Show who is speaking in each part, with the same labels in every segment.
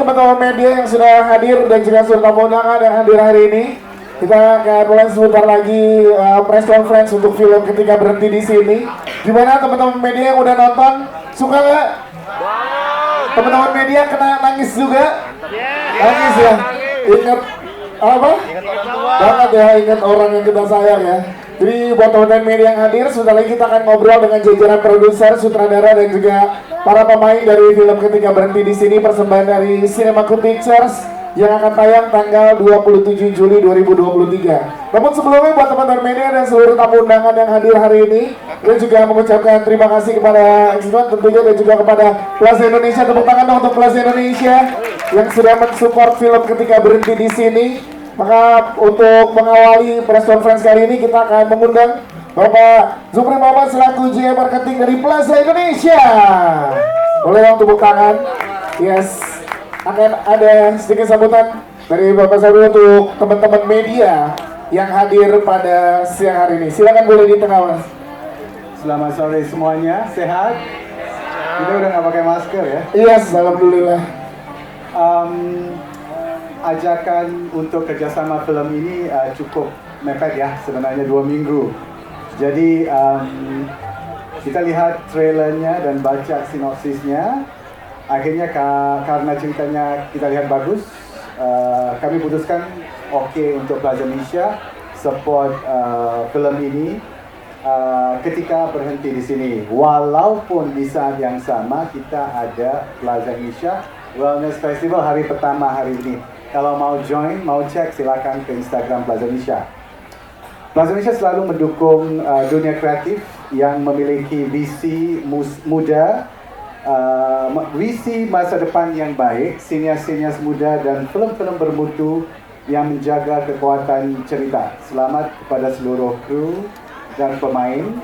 Speaker 1: teman-teman media yang sudah hadir dan juga serta undangan yang hadir hari ini. Kita akan mulai sebentar lagi press conference untuk film Ketika Berhenti di Sini. Gimana teman-teman media yang udah nonton? Suka nggak? Teman-teman media kena nangis juga? Nangis ya? Ingat apa? Banget ya, ingat orang yang kita sayang ya. Jadi buat teman-teman media yang hadir, sebentar lagi kita akan ngobrol dengan jajaran produser, sutradara dan juga para pemain dari film Ketika Berhenti di Sini, persembahan dari Cinema Group Pictures yang akan tayang tanggal 27 Juli 2023. Namun sebelumnya buat teman-teman media dan seluruh tamu undangan yang hadir hari ini, kita juga mengucapkan terima kasih kepada Xman tentunya dan juga kepada Plaza Indonesia. Tepuk tangan dong untuk Plaza Indonesia yang sudah mensupport film Ketika Berhenti di Sini. Maka untuk mengawali press conference kali ini kita akan mengundang Bapak Zupri Muhammad selaku GM Marketing dari Plaza Indonesia. Boleh dong tepuk tangan. Yes. Akan ada sedikit sambutan dari Bapak Zupri untuk teman-teman media yang hadir pada siang hari ini. Silakan boleh di tengah, Mas.
Speaker 2: Selamat sore semuanya, sehat? Kita udah nggak pakai masker ya?
Speaker 1: Yes, alhamdulillah.
Speaker 2: Ajakan untuk kerjasama film ini cukup mepet ya, sebenarnya 2 minggu. Jadi kita lihat trailernya dan baca sinopsisnya. Akhirnya karena ceritanya kita lihat bagus, kami putuskan oke untuk Plaza Indonesia support film ini ketika berhenti di sini. Walaupun di saat yang sama kita ada Plaza Indonesia Wellness Festival hari pertama hari ini. Kalau mau join, mau cek, silakan ke Instagram Plaza Indonesia. Plaza Indonesia selalu mendukung dunia kreatif yang memiliki visi muda, visi masa depan yang baik, sinias-sinias muda dan film-film bermutu yang menjaga kekuatan cerita. Selamat kepada seluruh kru dan pemain,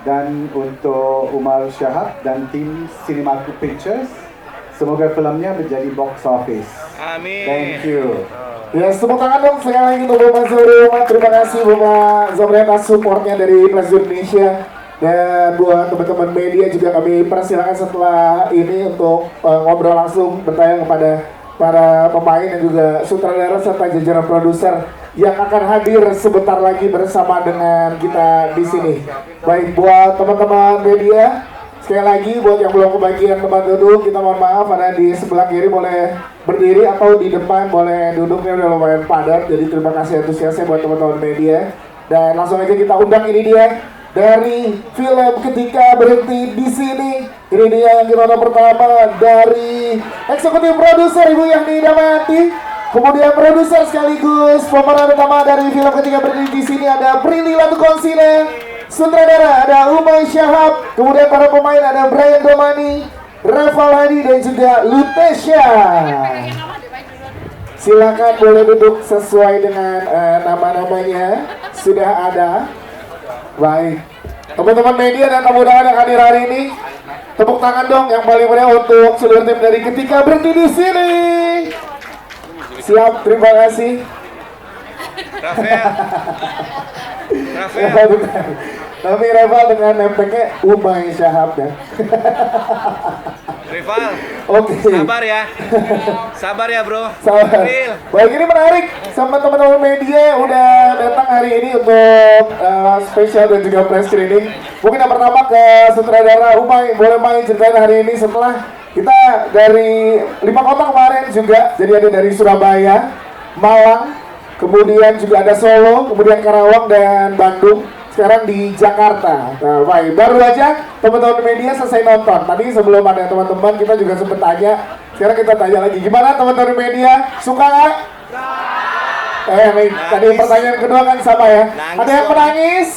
Speaker 2: dan untuk Umar Syahab dan tim Cinema Group Pictures. Semoga filmnya menjadi box office.
Speaker 3: Amin.
Speaker 2: Thank you.
Speaker 1: Ya, tepuk tangan dong sekali lagi untuk Bapak Zupri. Terima kasih Bapak Zupri atas supportnya dari Plaza Indonesia. Dan buat teman-teman media juga kami persilakan setelah ini untuk ngobrol langsung bertanya kepada para pemain dan juga sutradara serta jajaran produser yang akan hadir sebentar lagi bersama dengan kita di sini. Baik, buat teman-teman media, sekali lagi buat yang belum kebagian tempat duduk, kita mohon maaf, ada di sebelah kiri boleh berdiri atau di depan boleh duduknya, udah lumayan padat. Jadi terima kasih antusiasnya buat teman-teman media. Dan langsung aja kita undang, ini dia dari film Ketika Berhenti di Sini. Ini dia yang kita pertama dari eksekutif produser Ibu Yani Damati. Kemudian produser sekaligus pemeran utama dari film Ketika Berhenti di Sini ada Prilly Latukonsina. Sutradara ada Umar Syahab. Kemudian para pemain ada Brian Domani, Reval Hadi dan juga Lutesha. Silakan boleh duduk sesuai dengan nama-namanya sudah ada. Baik, teman-teman media dan tamu undangan yang hadir hari ini, tepuk tangan dong yang paling meriah untuk seluruh tim dari Ketika Berhenti di Sini. Siap, terima kasih.
Speaker 3: Rafael.
Speaker 1: Tapi Reval dengan nempelnya Umay Syahab ya.
Speaker 3: Rival.
Speaker 1: Oke.
Speaker 3: Sabar ya bro.
Speaker 1: Sabar. Baik, ini menarik sama teman-teman media udah datang hari ini untuk spesial dan juga press screening. Mungkin yang pertama ke sutradara Umay, boleh main ceritain hari ini setelah kita dari 5 kota kemarin juga. Jadi ada dari Surabaya, Malang, kemudian juga ada Solo, kemudian Karawang dan Bandung. Sekarang di Jakarta. Nah, baik, baru aja teman-teman media selesai nonton. Tadi sebelum ada teman-teman kita juga sempat tanya. Sekarang kita tanya lagi, gimana teman-teman media? Suka nggak? Nih, tadi pertanyaan kedua kan sama ya. Ada yang menangis?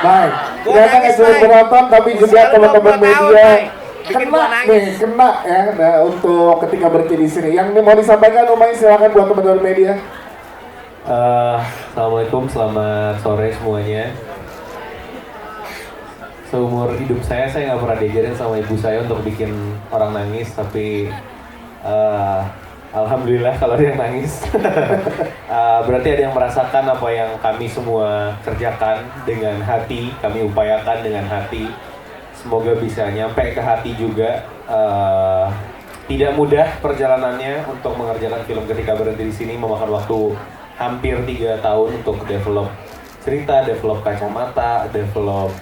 Speaker 1: Baik. Ternyata nggak cuma penonton, tapi juga teman-teman media kena ya. Nah, untuk Ketika Berhenti di Sini. Yang mau disampaikan, Umay, silakan buat teman-teman media.
Speaker 4: Assalamualaikum, selamat sore semuanya. Seumur hidup saya nggak pernah diajarin sama ibu saya untuk bikin orang nangis, tapi alhamdulillah kalau ada yang nangis. Berarti ada yang merasakan apa yang kami semua kerjakan dengan hati, kami upayakan dengan hati. Semoga bisa nyampe ke hati juga. tidak mudah perjalanannya untuk mengerjakan film Ketika Berhenti di Sini, memakan waktu hampir 3 tahun untuk develop cerita, develop kacamata, develop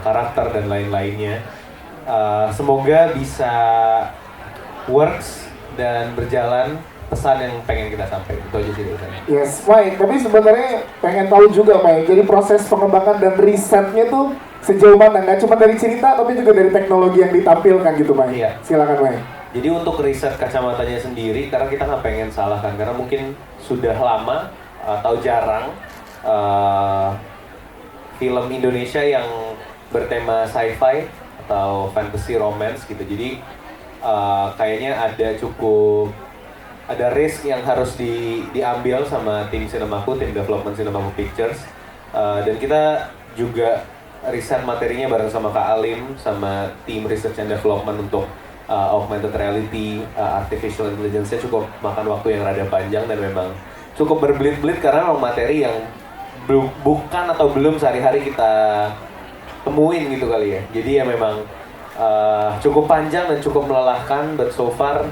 Speaker 4: karakter dan lain-lainnya. Semoga bisa works dan berjalan pesan yang pengen kita sampaikan. Itu aja sih dari saya.
Speaker 1: Yes, Mike. Tapi sebenarnya pengen tahu juga, Mike. Jadi proses pengembangan dan risetnya tuh sejauh mana? Nggak cuma dari cerita, tapi juga dari teknologi yang ditampilkan gitu, Mike.
Speaker 4: Iya.
Speaker 1: Silakan, Mike.
Speaker 4: Jadi untuk riset kacamatanya sendiri, karena kita nggak pengen salah kan, karena mungkin sudah lama atau jarang film Indonesia yang bertema sci-fi atau fantasy romance gitu. Jadi kayaknya ada risk yang harus diambil sama tim Cinemaku, tim development Cinemaku Pictures, dan kita juga riset materinya bareng sama Kak Alim sama tim research and development untuk augmented reality, artificial intelligence-nya cukup makan waktu yang rada panjang dan memang cukup berbelit-belit karena memang materi yang bukan atau belum sehari-hari kita temuin gitu kali ya. Jadi ya memang cukup panjang dan cukup melelahkan, but so far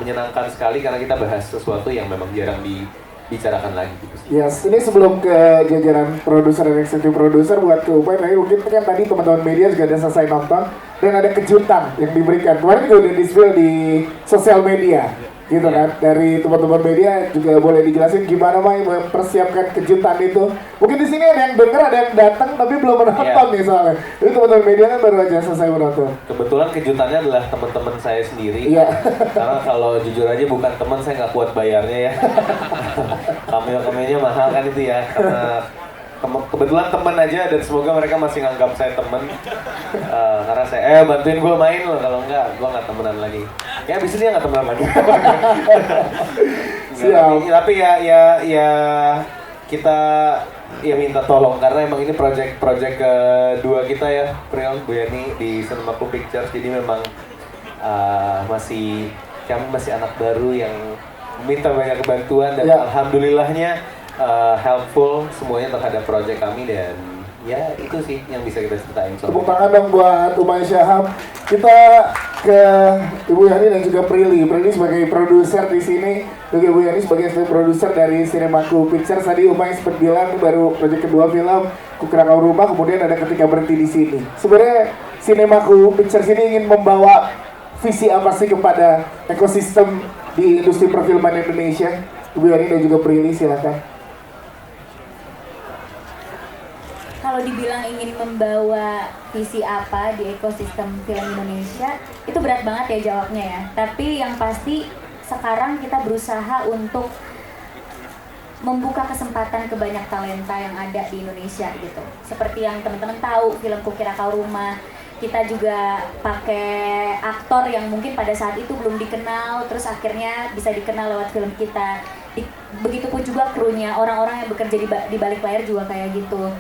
Speaker 4: menyenangkan sekali karena kita bahas sesuatu yang memang jarang dibicarakan lagi gitu.
Speaker 1: Yes, ini sebelum ke jajaran produser dan eksekutif produser buat ke Upay, mungkin kan tadi teman-teman media juga udah selesai nonton dan ada kejutan yang diberikan. Kemarin juga udah di-spill di sosial media, gitu kan? Dari teman-teman media juga boleh dijelasin gimana Mai mempersiapkan kejutan itu. Mungkin di sini ada yang denger, ada yang datang tapi belum menonton nih soalnya. Jadi teman-teman media kan baru aja selesai menonton.
Speaker 4: Kebetulan kejutannya adalah teman-teman saya sendiri.
Speaker 1: Iya.
Speaker 4: Karena kalau jujur aja bukan teman, saya nggak kuat bayarnya ya. Cameo-cameonya mahal kan itu ya. Karena kebetulan teman aja dan semoga mereka masih nganggap saya teman. Karena saya bantuin gue main loh, kalau enggak gue nggak temenan lagi. Ya abis ini nggak temenan lagi.
Speaker 1: Siap.
Speaker 4: Tapi ya kita ya minta tolong karena emang ini project kedua kita ya, Pril, Bu Yani di Cinemaku Pictures. Jadi memang kami masih anak baru yang minta banyak bantuan dan alhamdulillahnya helpful semuanya terhadap project kami dan ya itu sih yang bisa kita ceritain.
Speaker 1: Tepuk tangan dong buat Umay Syahab. Kita ke Ibu Yani dan juga Prilly sebagai produser di sini, juga Ibu Yani sebagai produser dari Cinemaku Pictures. Tadi Umay sempat bilang baru proyek kedua film Kukrakau Rumah, kemudian ada Ketika Berhenti di Sini. Sebenarnya Cinemaku Pictures ini ingin membawa visi apa sih kepada ekosistem di industri perfilman Indonesia? Ibu Yani dan juga Prilly, silakan.
Speaker 5: Kalau dibilang ingin membawa visi apa di ekosistem film Indonesia, itu berat banget ya jawabnya ya. Tapi yang pasti sekarang kita berusaha untuk membuka kesempatan ke banyak talenta yang ada di Indonesia gitu. Seperti yang teman-teman tahu, film Kukrakau Rumah, kita juga pakai aktor yang mungkin pada saat itu belum dikenal, terus akhirnya bisa dikenal lewat film kita. Begitupun juga krunya, orang-orang yang bekerja di balik layar juga kayak gitu.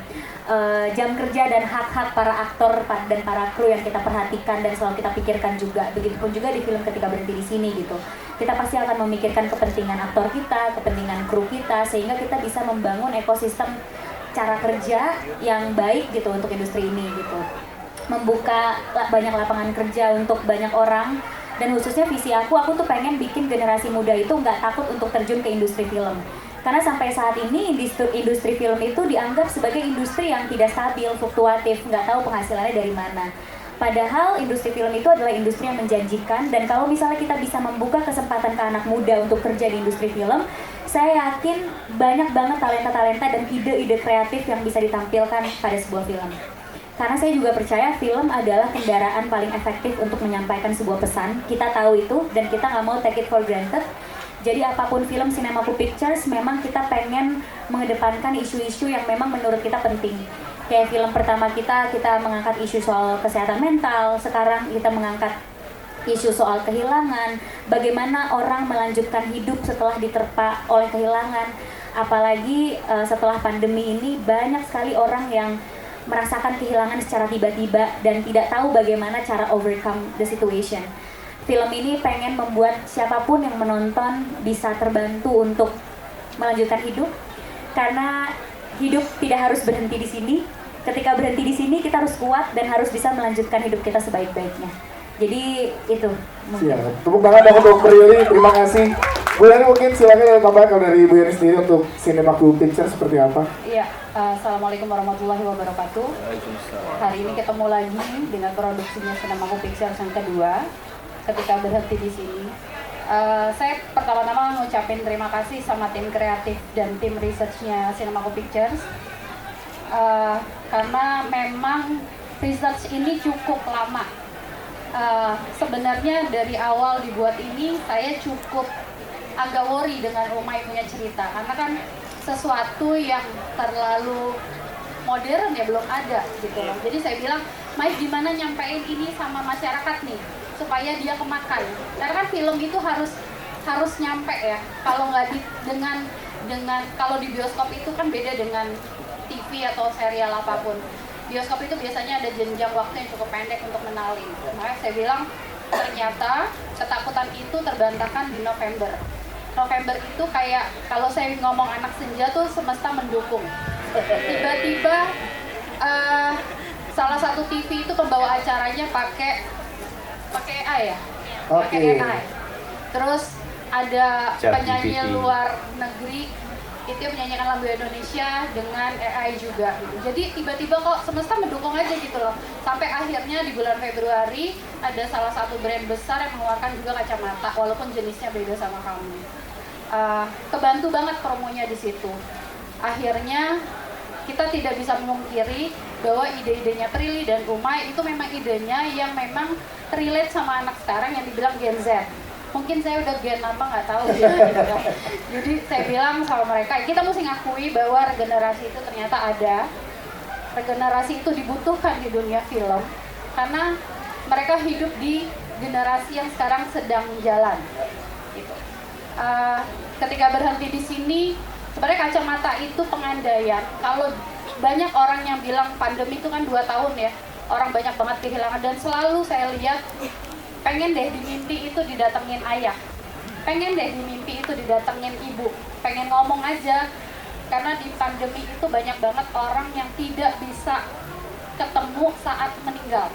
Speaker 5: Jam kerja dan hak-hak para aktor dan para kru yang kita perhatikan dan selalu kita pikirkan juga. Begitupun juga di film Ketika Berhenti di Sini gitu. Kita pasti akan memikirkan kepentingan aktor kita, kepentingan kru kita, sehingga kita bisa membangun ekosistem cara kerja yang baik gitu untuk industri ini gitu. Membuka banyak lapangan kerja untuk banyak orang. Dan khususnya visi aku tuh pengen bikin generasi muda itu nggak takut untuk terjun ke industri film. Karena sampai saat ini industri film itu dianggap sebagai industri yang tidak stabil, fluktuatif, nggak tahu penghasilannya dari mana. Padahal industri film itu adalah industri yang menjanjikan, dan kalau misalnya kita bisa membuka kesempatan ke anak muda untuk kerja di industri film, saya yakin banyak banget talenta-talenta dan ide-ide kreatif yang bisa ditampilkan pada sebuah film. Karena saya juga percaya film adalah kendaraan paling efektif untuk menyampaikan sebuah pesan. Kita tahu itu dan kita nggak mau take it for granted. Jadi apapun film Cinemaku Pictures, memang kita pengen mengedepankan isu-isu yang memang menurut kita penting. Kayak film pertama kita mengangkat isu soal kesehatan mental. Sekarang kita mengangkat isu soal kehilangan. Bagaimana orang melanjutkan hidup setelah diterpa oleh kehilangan. Apalagi setelah pandemi ini banyak sekali orang yang merasakan kehilangan secara tiba-tiba dan tidak tahu bagaimana cara overcome the situation. Film ini pengen membuat siapapun yang menonton bisa terbantu untuk melanjutkan hidup, karena hidup tidak harus berhenti di sini. Ketika berhenti di sini, kita harus kuat dan harus bisa melanjutkan hidup kita sebaik-baiknya. Jadi itu mungkin.
Speaker 1: Siap. Tepuk tangan dong untuk Prilly, terima kasih. Bu Yani mungkin silakan ada tambahan kalau dari Bu Yani sendiri untuk Cinemaku Pictures seperti apa?
Speaker 6: Iya, assalamualaikum warahmatullahi wabarakatuh. Hari ini ketemu lagi dengan produksinya Cinemaku Pictures yang kedua. Ketika berhenti di sini, saya pertama-tama ngucapin terima kasih sama tim kreatif dan tim researchnya Cinemaku Pictures, karena memang research ini cukup lama. Sebenarnya dari awal dibuat ini saya cukup agak worry dengan Umay punya cerita, karena kan sesuatu yang terlalu modern ya belum ada gitu loh. Jadi saya bilang, Mai gimana nyampein ini sama masyarakat nih supaya dia kemakan. Karena kan film itu harus nyampe ya. Kalau nggak dengan kalau di bioskop itu kan beda dengan TV atau serial apapun. Bioskop itu biasanya ada jenjang waktu yang cukup pendek untuk menalin. Makanya saya bilang ternyata ketakutan itu terbantahkan di November. November itu kayak kalau saya ngomong anak senja tuh semesta mendukung. Tiba-tiba salah satu TV itu pembawa acaranya pakai AI ya, pakai AI. Terus ada penyanyi luar negeri itu yang menyanyikan lagu Indonesia dengan AI juga gitu. Jadi tiba-tiba kok semesta mendukung aja gitu loh. Sampai akhirnya di bulan Februari ada salah satu brand besar yang mengeluarkan juga kacamata walaupun jenisnya beda sama kamu. Kebantu banget promonya di situ. Akhirnya kita tidak bisa memungkiri bahwa ide-idenya Prilly dan Umay itu memang idenya yang memang relate sama anak sekarang yang dibilang Gen Z. Mungkin saya udah gen apa nggak tahu gitu. Jadi saya bilang sama mereka, kita mesti ngakui bahwa regenerasi itu ternyata ada. Regenerasi itu dibutuhkan di dunia film karena mereka hidup di generasi yang sekarang sedang jalan. Gitu. Ketika berhenti di sini, sebenarnya kacamata itu pengandaian. Kalau banyak orang yang bilang pandemi itu kan 2 tahun ya, orang banyak banget kehilangan dan selalu saya lihat pengen deh di mimpi itu didatengin ayah, pengen deh di mimpi itu didatengin ibu, pengen ngomong aja karena di pandemi itu banyak banget orang yang tidak bisa ketemu saat meninggal.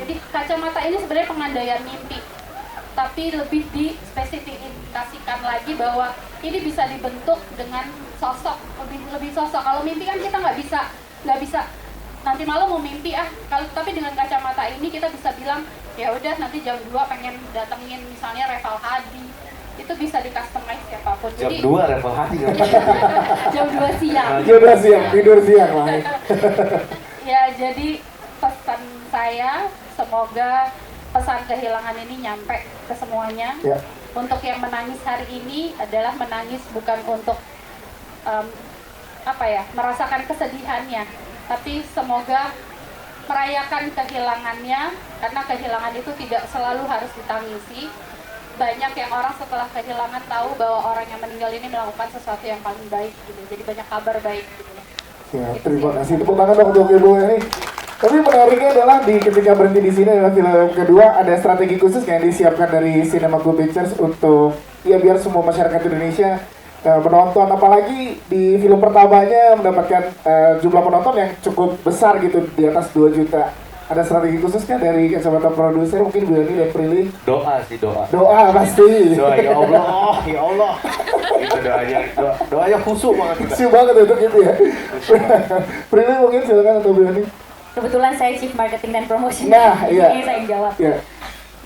Speaker 6: Jadi kacamata ini sebenarnya pengandaian mimpi, tapi lebih dispesifikasikan lagi bahwa ini bisa dibentuk dengan sosok, lebih sosok. Kalau mimpi kan kita nggak bisa nanti malam mau mimpi tapi dengan kacamata ini kita bisa bilang ya udah nanti jam 2 pengen datengin misalnya Reval Hadi, itu bisa di customize siapapun.
Speaker 4: Jam
Speaker 6: Jadi
Speaker 4: 2 Reval Hadi kan?
Speaker 6: jam 2 siang.
Speaker 1: Jam 2 siang, tidur siang lah.
Speaker 6: Ya jadi pesan saya semoga pesan kehilangan ini nyampe ke semuanya.
Speaker 1: Ya.
Speaker 6: Untuk yang menangis hari ini adalah menangis bukan untuk merasakan kesedihannya, tapi semoga merayakan kehilangannya, karena kehilangan itu tidak selalu harus ditangisi. Banyak yang orang setelah kehilangan tahu bahwa orang yang meninggal ini melakukan sesuatu yang paling baik gitu. Jadi banyak kabar baik gitu.
Speaker 1: Ya, terima kasih. Tepuk tangan dong untuk Ibu ini. Tapi menariknya adalah ketika berhenti di sini adalah film kedua, ada strategi khusus yang disiapkan dari Cinemaku Pictures untuk ya biar semua masyarakat Indonesia menonton, apalagi di film pertamanya mendapatkan jumlah penonton yang cukup besar gitu, di atas 2 juta. Ada strategi khusus kan dari kacamata produser, mungkin Bu Yani dan Prilly?
Speaker 4: Doa sih, doa.
Speaker 1: Doa pasti.
Speaker 4: Doa, ya Allah, ya Allah. Itu doanya khusyuk banget.
Speaker 1: Khusyuk banget untuk itu ya. Prilly mungkin silakan atau Bu Yani.
Speaker 5: Kebetulan saya Chief Marketing dan Promotion.
Speaker 1: Nah, iya.
Speaker 5: Jadi saya yang jawab.
Speaker 1: Iya.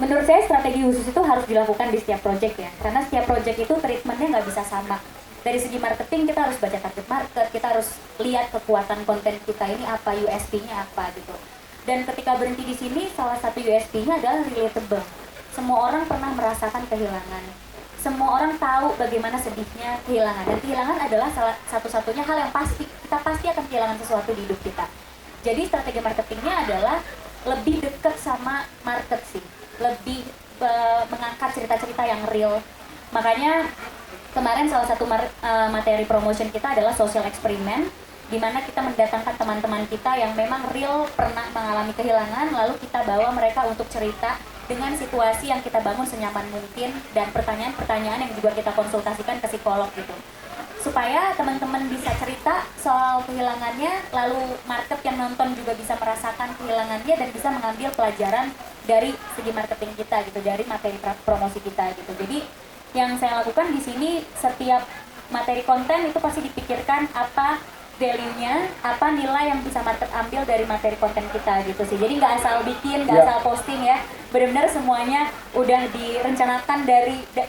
Speaker 5: Menurut saya strategi khusus itu harus dilakukan di setiap project ya, karena setiap project itu treatmentnya nggak bisa sama. Dari segi marketing kita harus baca target market, kita harus lihat kekuatan konten kita ini apa, USP-nya apa gitu. Dan ketika berhenti di sini, salah satu USP-nya adalah relatable. Semua orang pernah merasakan kehilangan. Semua orang tahu bagaimana sedihnya kehilangan. Dan kehilangan adalah salah satu-satunya hal yang pasti. Kita pasti akan kehilangan sesuatu di hidup kita. Jadi strategi marketingnya adalah lebih dekat sama market sih. Lebih mengangkat cerita-cerita yang real. Makanya kemarin salah satu materi promotion kita adalah social experiment, di mana kita mendatangkan teman-teman kita yang memang real pernah mengalami kehilangan, lalu kita bawa mereka untuk cerita dengan situasi yang kita bangun senyaman mungkin dan pertanyaan-pertanyaan yang juga kita konsultasikan ke psikolog gitu. supaya teman-teman bisa cerita soal kehilangannya, lalu market yang nonton juga bisa merasakan kehilangannya dan bisa mengambil pelajaran dari segi marketing kita gitu, dari materi promosi kita gitu. Jadi yang saya lakukan di sini, setiap materi konten itu pasti dipikirkan apa value-nya, apa nilai yang bisa market ambil dari materi konten kita gitu sih. Jadi nggak asal bikin, nggak asal posting ya. Benar-benar semuanya udah direncanakan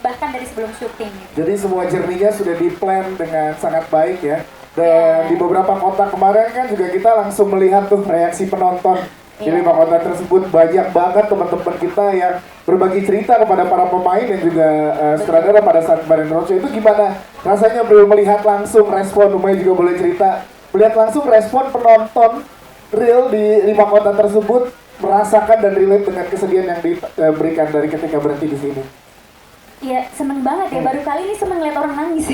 Speaker 5: bahkan dari sebelum syuting.
Speaker 1: Jadi semua journey-nya sudah di-plan dengan sangat baik ya. Dan di beberapa kota kemarin kan juga kita langsung melihat tuh reaksi penonton. Di 5 kota tersebut banyak banget teman-teman kita yang berbagi cerita kepada para pemain dan juga sutradara pada saat kemarin roadshow. Itu gimana rasanya Bril melihat langsung respon, Umay juga boleh cerita, melihat langsung respon penonton real di 5 kota tersebut, merasakan dan relate dengan kesedihan yang diberikan dari ketika berhenti di sini.
Speaker 5: Iya, seneng banget ya, baru kali ini seneng lihat orang nangis.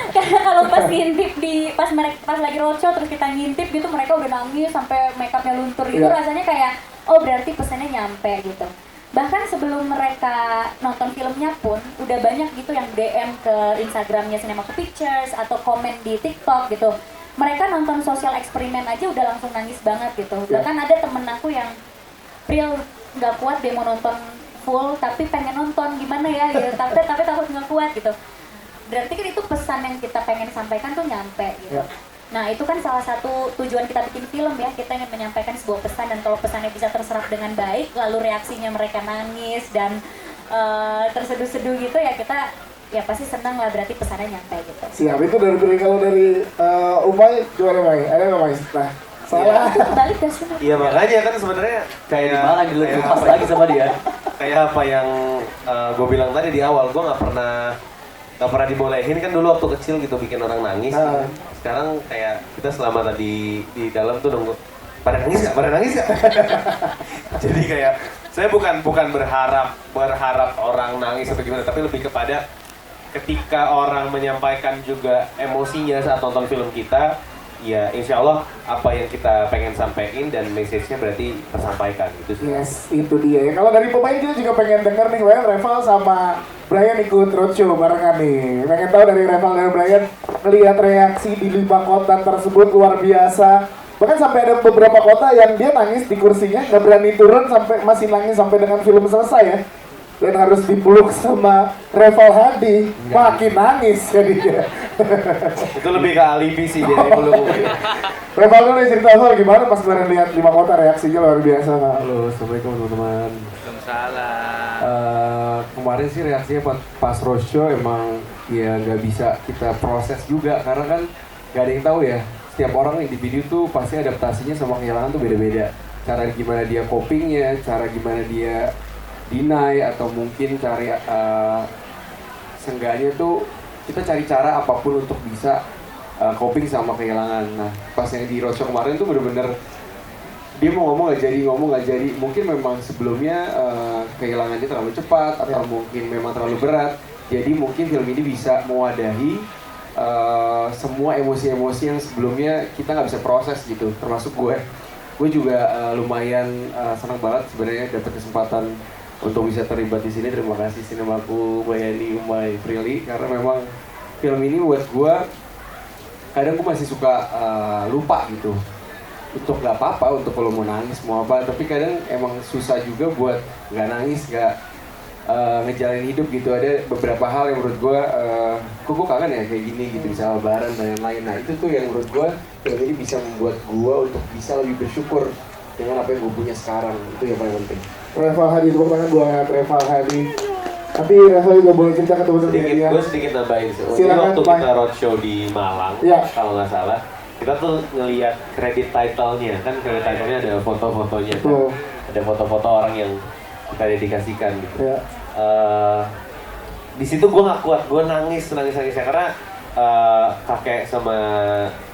Speaker 5: Karena kalau pas ngintip pas lagi roadshow terus kita ngintip gitu, mereka udah nangis sampai makeupnya luntur gitu, rasanya kayak oh berarti pesannya nyampe gitu. Bahkan sebelum mereka nonton filmnya pun udah banyak gitu yang DM ke Instagramnya Cinemaku Pictures atau komen di TikTok gitu. Mereka nonton social eksperimen aja udah langsung nangis banget gitu. Bahkan ada temen aku yang real nggak kuat dia mau nonton full tapi pengen nonton gimana ya gitu, tapi takut nggak kuat gitu. Berarti kan itu pesan yang kita pengen sampaikan tuh nyampe gitu. Nah itu kan salah satu tujuan kita bikin film ya, kita ingin menyampaikan sebuah pesan, dan kalau pesannya bisa terserap dengan baik, lalu reaksinya mereka nangis dan terseduh-seduh gitu ya, kita ya pasti senang lah, berarti pesannya nyampe gitu.
Speaker 1: Siap, itu kalau dari Umay gimana May? Ada nggak May? Nah, salah.
Speaker 5: Balik ke sini.
Speaker 4: Iya makanya kan sebenarnya
Speaker 7: kayak di Malang dulu pas lagi sama dia.
Speaker 4: Kayak apa yang gue bilang tadi di awal, gue nggak pernah dibolehin kan dulu waktu kecil gitu bikin orang nangis. Sekarang kayak kita selama tadi di dalam tuh nunggu pada nangis nggak? Jadi kayak saya bukan berharap orang nangis atau gimana, tapi lebih kepada ketika orang menyampaikan juga emosinya saat nonton film kita, ya insya Allah apa yang kita pengen sampaikan dan message-nya berarti tersampaikan gitu sih.
Speaker 1: Yes, itu dia ya. Kalau dari pemain kita juga pengen denger nih, Reval sama Brian ikut roadshow barengan nih. Pengen tahu dari Reval dan Brian ngelihat reaksi di 5 kota tersebut luar biasa. Bahkan sampai ada beberapa kota yang dia nangis di kursinya, nggak berani turun sampai masih nangis sampai dengan film selesai ya. Dan harus dipeluk sama Reval Hadi, makin nangis jadinya.
Speaker 4: Itu lebih ke alibi sih dia dipeluk.
Speaker 1: Reval dulu cerita soal gimana pas kemarin lihat 5 kota, reaksinya luar biasa.
Speaker 8: Halo, assalamualaikum teman-teman.
Speaker 3: Waalaikumsalam.
Speaker 8: Kemarin sih reaksinya pas roadshow emang ya nggak bisa kita proses juga karena kan nggak ada yang tahu ya. Setiap orang yang di video tuh pasti adaptasinya sama kehilangan tuh beda-beda. Cara gimana dia copingnya, cara gimana dia deny, atau mungkin cari seenggaknya tuh kita cari cara apapun untuk bisa coping sama kehilangan. Nah pas yang di roadshow kemarin tuh bener-bener dia mau ngomong nggak jadi, mungkin memang sebelumnya kehilangannya terlalu cepat atau mungkin memang terlalu berat, jadi mungkin film ini bisa mewadahi semua emosi-emosi yang sebelumnya kita nggak bisa proses gitu, termasuk gue juga lumayan senang banget sebenarnya dapat kesempatan untuk bisa terlibat di sini. Terima kasih Cinemaku, Bayani, Umay, Prilly, karena memang film ini buat gue kadang gue masih suka lupa gitu untuk nggak apa-apa, untuk kalau mau nangis mau apa, tapi kadang emang susah juga buat nggak nangis, nggak ngejalanin hidup gitu. Ada beberapa hal yang menurut gue kok gue kangen ya kayak gini gitu, bisa lebaran dan lain-lain. Nah itu tuh yang menurut gue film ini bisa membuat gue untuk bisa lebih bersyukur dengan apa yang gue punya sekarang. Itu yang paling penting.
Speaker 1: Reval Hadi, tepuk tangan buat Reval Hadi. Tapi Reval juga boleh cerita ke teman-teman media.
Speaker 4: Gue sedikit nambahin sih.
Speaker 1: Silakan,
Speaker 4: Waktu
Speaker 1: Pak.
Speaker 4: kita roadshow di Malang, kalau nggak salah, kita tuh ngelihat kredit title-nya, kan kredit title-nya ada foto-fotonya kan? Ada foto-foto orang yang kita dedikasikan gitu. Di situ gue nggak kuat, gue nangis ya, karena kakek sama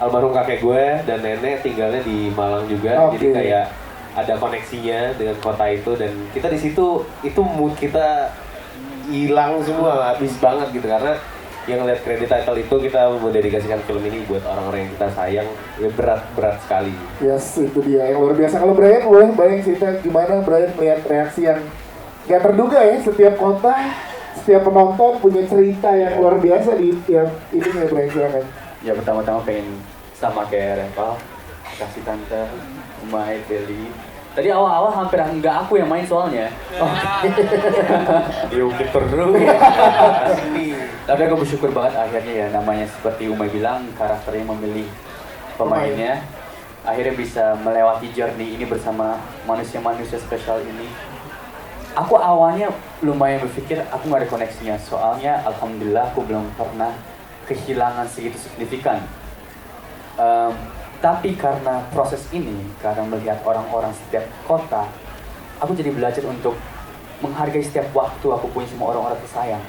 Speaker 4: almarhum kakek gue dan nenek tinggalnya di Malang juga, jadi kayak ada koneksinya dengan kota itu, dan kita di situ itu mood kita hilang semua, habis banget gitu, karena yang lihat kredit title itu kita mendedikasikan film ini buat orang-orang yang kita sayang, ya berat sekali.
Speaker 1: Yes, itu dia yang luar biasa. Kalau Brian boleh cerita gimana Brian melihat reaksi yang gak terduga ya, setiap kota setiap penonton punya cerita yang luar biasa di tiap ini ya Bray, silakan.
Speaker 7: Ya pertama-tama pengen sama kayak Reval, kasih tante, Umay, Beli. Tadi awal-awal hampir nggak aku yang main soalnya.
Speaker 4: Diungkit terus ya.
Speaker 7: Tapi aku bersyukur banget akhirnya ya, namanya seperti Umay bilang, karakternya memilih pemainnya. Akhirnya bisa melewati journey ini bersama manusia-manusia spesial ini. Aku awalnya lumayan berpikir aku nggak ada koneksinya, soalnya alhamdulillah aku belum pernah kehilangan segitu signifikan. Tapi karena proses ini, karena melihat orang-orang setiap kota, aku jadi belajar untuk menghargai setiap waktu aku punya sama orang-orang tersayang.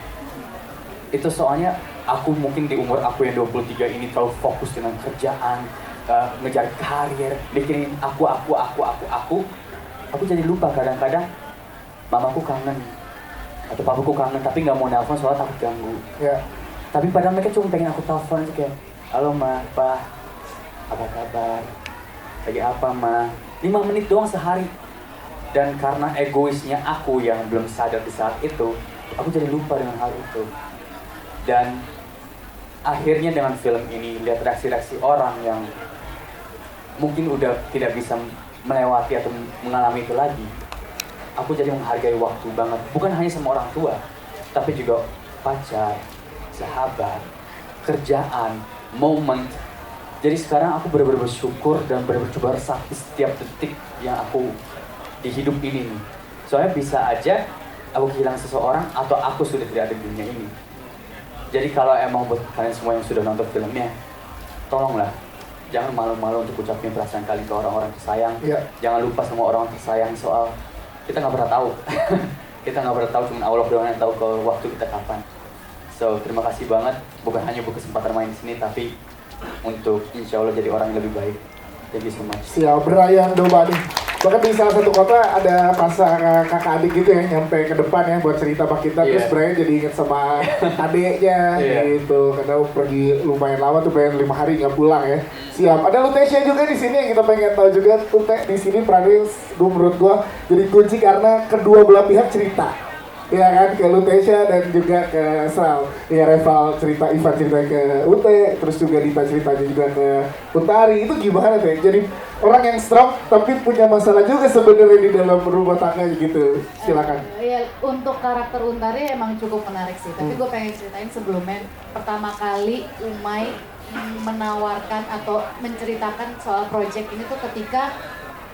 Speaker 7: Itu soalnya aku mungkin di umur aku yang 23 ini terlalu fokus dengan kerjaan, ngejar karir, mikirin aku jadi lupa kadang-kadang mamaku kangen atau papaku kangen tapi nggak mau nelfon soalnya takut ganggu.
Speaker 1: Ya.
Speaker 7: Tapi padahal mereka cuma pengen aku telepon aja kayak, halo ma, pa, apa kabar? Lagi apa ma? 5 menit doang sehari. Dan karena egoisnya aku yang belum sadar di saat itu, aku jadi lupa dengan hal itu. Dan akhirnya dengan film ini lihat reaksi-reaksi orang yang mungkin udah tidak bisa melewati atau mengalami itu lagi. Aku jadi menghargai waktu banget, bukan hanya sama orang tua, tapi juga pacar, sahabat, kerjaan, momen. Jadi sekarang aku benar-benar bersyukur dan benar-benar coba resapi setiap detik yang aku di hidup ini nih. Soalnya bisa aja aku kehilangan seseorang atau aku sudah tidak ada di dunia ini. Jadi kalau emang buat kalian semua yang sudah nonton filmnya, tolonglah jangan malu-malu untuk ucapin perasaan kalian ke orang-orang tersayang.
Speaker 1: Yeah.
Speaker 7: Jangan lupa sama orang tersayang, soal kita nggak pernah tahu. Kita nggak pernah tahu, cuma Allah doang yang tahu ke waktu kita kapan. So terima kasih banget, bukan hanya buat kesempatan main di sini, tapi untuk insya Allah jadi orang yang lebih baik. Thank you so much.
Speaker 1: Siap, Brian Dobani. Bahkan di salah satu kota ada pasang kakak adik gitu ya, nyampe ke depan ya buat cerita sama kita. Terus Brian jadi inget sama adiknya gitu, karena pergi lumayan lama tuh, Brian 5 hari nggak pulang ya. Siap, ada Lutesia juga di sini yang kita pengen tahu juga. Lute di sini perannya menurut gua jadi kunci karena kedua belah pihak cerita. Ya kan, ke Lutesia dan juga ke Sral. Ya Reval cerita, Ivan cerita ke Ute, terus juga Dita ceritanya juga ke Untari. Itu gimana tuh? Jadi orang yang strong tapi punya masalah juga sebenarnya di dalam rumah tangga gitu. Silakan.
Speaker 6: Ya, untuk karakter Untari emang cukup menarik sih. Tapi gue pengen ceritain sebelumnya, pertama kali Umay menawarkan atau menceritakan soal project ini tuh ketika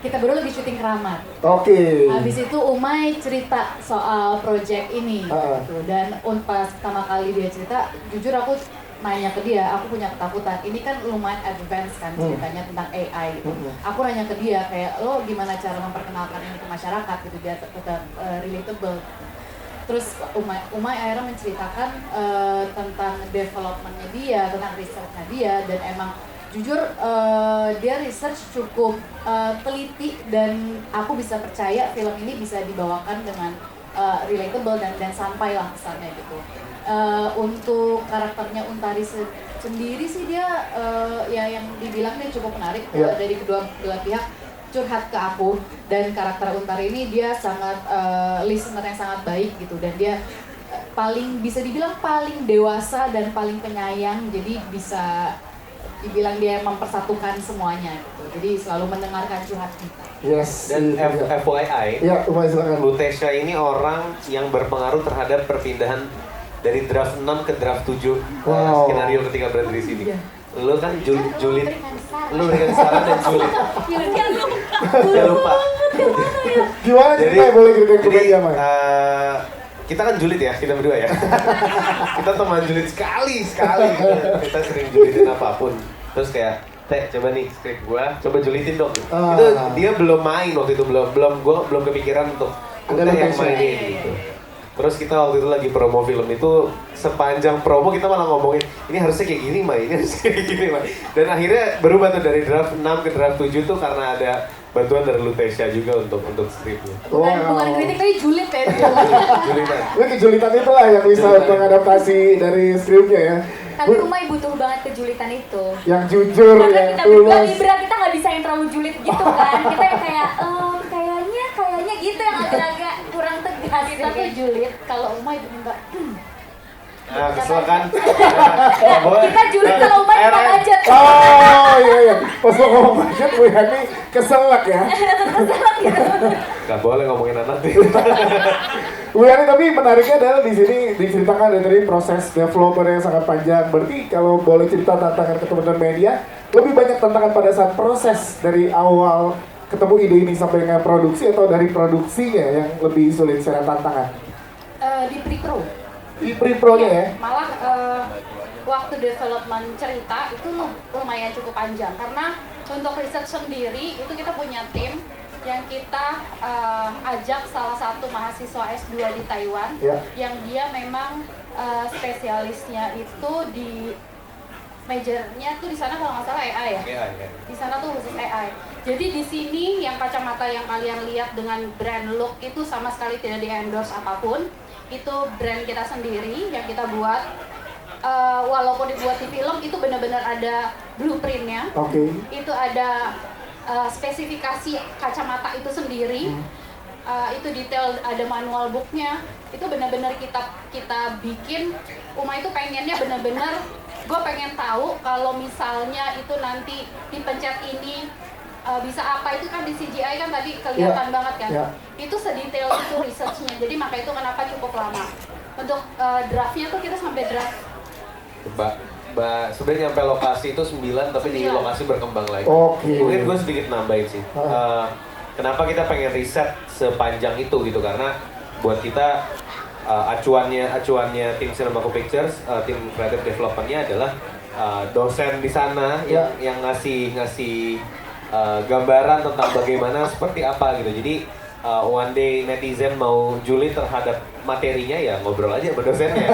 Speaker 6: kita baru lagi syuting Keramat.
Speaker 1: Oke.
Speaker 6: Habis itu Umay cerita soal project ini gitu. Dan pas pertama kali dia cerita, jujur aku nanya ke dia, aku punya ketakutan. Ini kan lumayan advance kan ceritanya tentang AI gitu. Aku nanya ke dia kayak, lo gimana cara memperkenalkan ini ke masyarakat gitu biar tetap relatable. Terus Umay akhirnya menceritakan tentang development-nya dia, tentang research-nya dia, dan emang jujur dia research cukup teliti, dan aku bisa percaya film ini bisa dibawakan dengan relatable dan sampai lah pesannya gitu. Untuk karakternya Untari sendiri sih dia ya yang dibilang dia cukup menarik dari kedua belah pihak, curhat ke aku, dan karakter Untari ini dia sangat listener yang sangat baik gitu, dan dia paling bisa dibilang paling dewasa dan paling penyayang, jadi bisa dibilang dia mempersatukan semuanya gitu. Jadi selalu mendengarkan curhat kita.
Speaker 1: Yes.
Speaker 4: Dan FYI,
Speaker 1: ya, silakan.
Speaker 4: Lutesia ini orang yang berpengaruh terhadap perpindahan dari draft 6 ke draft 7 skenario ketika berada di sini.
Speaker 6: Iya.
Speaker 4: Lu kan julid, lu berikan saran dan julid. Jangan lupa.
Speaker 1: Gimana jadi boleh ceritain ke media, Mas?
Speaker 4: Kita kan julid ya, kita berdua ya. Kita teman julid sekali. Kita sering julidin apapun. Terus kayak, Teh, coba nih skrip gua, coba julidin dong. Itu dia belum main waktu itu, gua belum kepikiran untuk udah yang mainin gitu. Terus kita waktu itu lagi promo film itu, sepanjang promo kita malah ngomongin, ini harusnya kayak gini, Ma, ini harusnya kayak gini, Ma. Dan akhirnya berubah tuh dari draft 6 ke draft 7 tuh karena ada bantuan dari Lutesia juga untuk skripnya.
Speaker 6: Bukan kritik, tapi julid ya.
Speaker 4: Julitan.
Speaker 1: Ini kejulitan itulah yang bisa mengadaptasi dari skripnya ya.
Speaker 5: Tapi Umay butuh banget kejulitan itu.
Speaker 1: Yang jujur,
Speaker 5: karena
Speaker 1: yang
Speaker 5: kita berdua
Speaker 1: tulus.
Speaker 5: Libra, kita nggak bisa yang terlalu julid gitu kan. Kita yang kayak kayaknya gitu, yang agak-agak kurang tegas
Speaker 6: kita tuh julid, kalau Uma itu enggak.
Speaker 4: Nah, kesel kan?
Speaker 5: Kita julid kalau Uma kita budget.
Speaker 1: Oh iya. Pas lo ngomong budget, Bu Yani keselak ya.
Speaker 5: Keselak gitu.
Speaker 4: Gak boleh ngomongin anak nih.
Speaker 1: Bu Yani, tapi menariknya adalah di sini diceritakan dari proses developer yang sangat panjang. Berarti kalau boleh cerita tantangan ke teman-teman media, lebih banyak tantangan pada saat proses dari awal ketemu ide ini sampai dengan produksi atau dari produksinya yang lebih sulit secara tantangan?
Speaker 6: Di pre-pro.
Speaker 1: Di pre-pro-nya ya?
Speaker 6: Malah waktu development cerita itu lumayan cukup panjang karena untuk riset sendiri itu kita punya tim yang kita ajak salah satu mahasiswa S2 di Taiwan yang dia memang spesialisnya itu di majornya tuh di sana kalau nggak salah AI ya. Di sana tuh khusus AI. Jadi di sini yang kacamata yang kalian lihat dengan brand look itu sama sekali tidak di-endorse apapun. Itu brand kita sendiri yang kita buat. Walaupun dibuat di film itu benar-benar ada blueprintnya. Itu ada spesifikasi kacamata itu sendiri. Itu detail, ada manual booknya. Itu benar-benar kita bikin. Uma itu pengennya benar-benar, gue pengen tahu kalau misalnya itu nanti dipencet ini bisa apa, itu kan di CGI kan tadi kelihatan banget kan. Itu sedetail itu researchnya, jadi maka itu kenapa cukup lama. Untuk draftnya tuh kita sampai draft.
Speaker 4: Sebenarnya nyampe lokasi itu 9, tapi di lokasi berkembang lagi. Mungkin gue sedikit nambahin sih. Kenapa kita pengen riset sepanjang itu gitu, karena buat kita acuannya tim Cinemaku Pictures, tim creative development-nya adalah dosen di sana yang ngasih gambaran tentang bagaimana seperti apa gitu. Jadi one day netizen mau julid terhadap materinya ya ngobrol aja sama dosennya.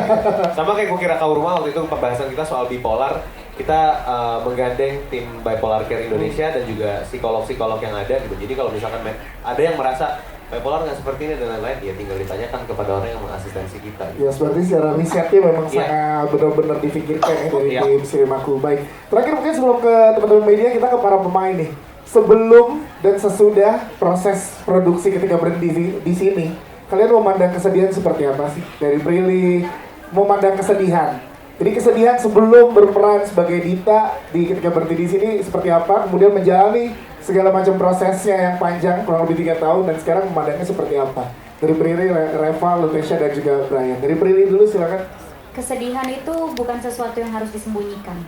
Speaker 4: Sama kayak gue kira kau rumah waktu itu pembahasan kita soal bipolar, kita menggandeng tim Bipolar Care Indonesia dan juga psikolog-psikolog yang ada gitu. Jadi kalau misalkan ada yang merasa bipolar nggak seperti ini dan lain-lain, ya tinggal ditanyakan kepada orang yang mengasistensi kita. Gitu.
Speaker 1: Ya, berarti secara risetnya memang sangat benar-benar difikirkan ya dari tim Cinemaku. Baik, terakhir mungkin sebelum ke teman-teman media, kita ke para pemain nih. Sebelum dan sesudah proses produksi ketika berhenti di sini, kalian memandang kesedihan seperti apa sih? Dari Prilly, memandang kesedihan. Jadi kesedihan sebelum berperan sebagai Dita ketika berhenti di sini seperti apa? Kemudian menjalani segala macam prosesnya yang panjang kurang lebih 3 tahun dan sekarang memandangnya seperti apa? Dari Prilly, Reva, Lutesha dan juga Brian. Dari Prilly dulu silakan.
Speaker 5: Kesedihan itu bukan sesuatu yang harus disembunyikan.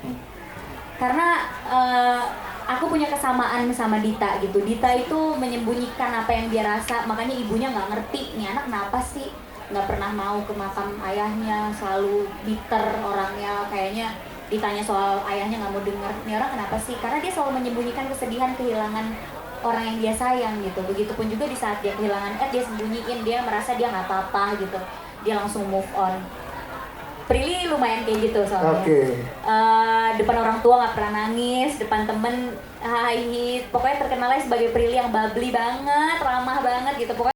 Speaker 5: Karena aku punya kesamaan sama Dita gitu. Dita itu menyembunyikan apa yang dia rasa, makanya ibunya nggak ngerti nih anak kenapa sih nggak pernah mau ke makam ayahnya, selalu bitter orangnya, kayaknya ditanya soal ayahnya nggak mau denger, nih orang kenapa sih? Karena dia selalu menyembunyikan kesedihan kehilangan orang yang dia sayang gitu. Begitupun juga di saat dia kehilangan dia sembunyiin, dia merasa dia nggak apa-apa gitu, dia langsung move on. Prilly lumayan kayak gitu soalnya. Depan orang tua nggak pernah nangis, depan temen pokoknya terkenalnya sebagai Prilly yang bubbly banget, ramah banget gitu. Pokoknya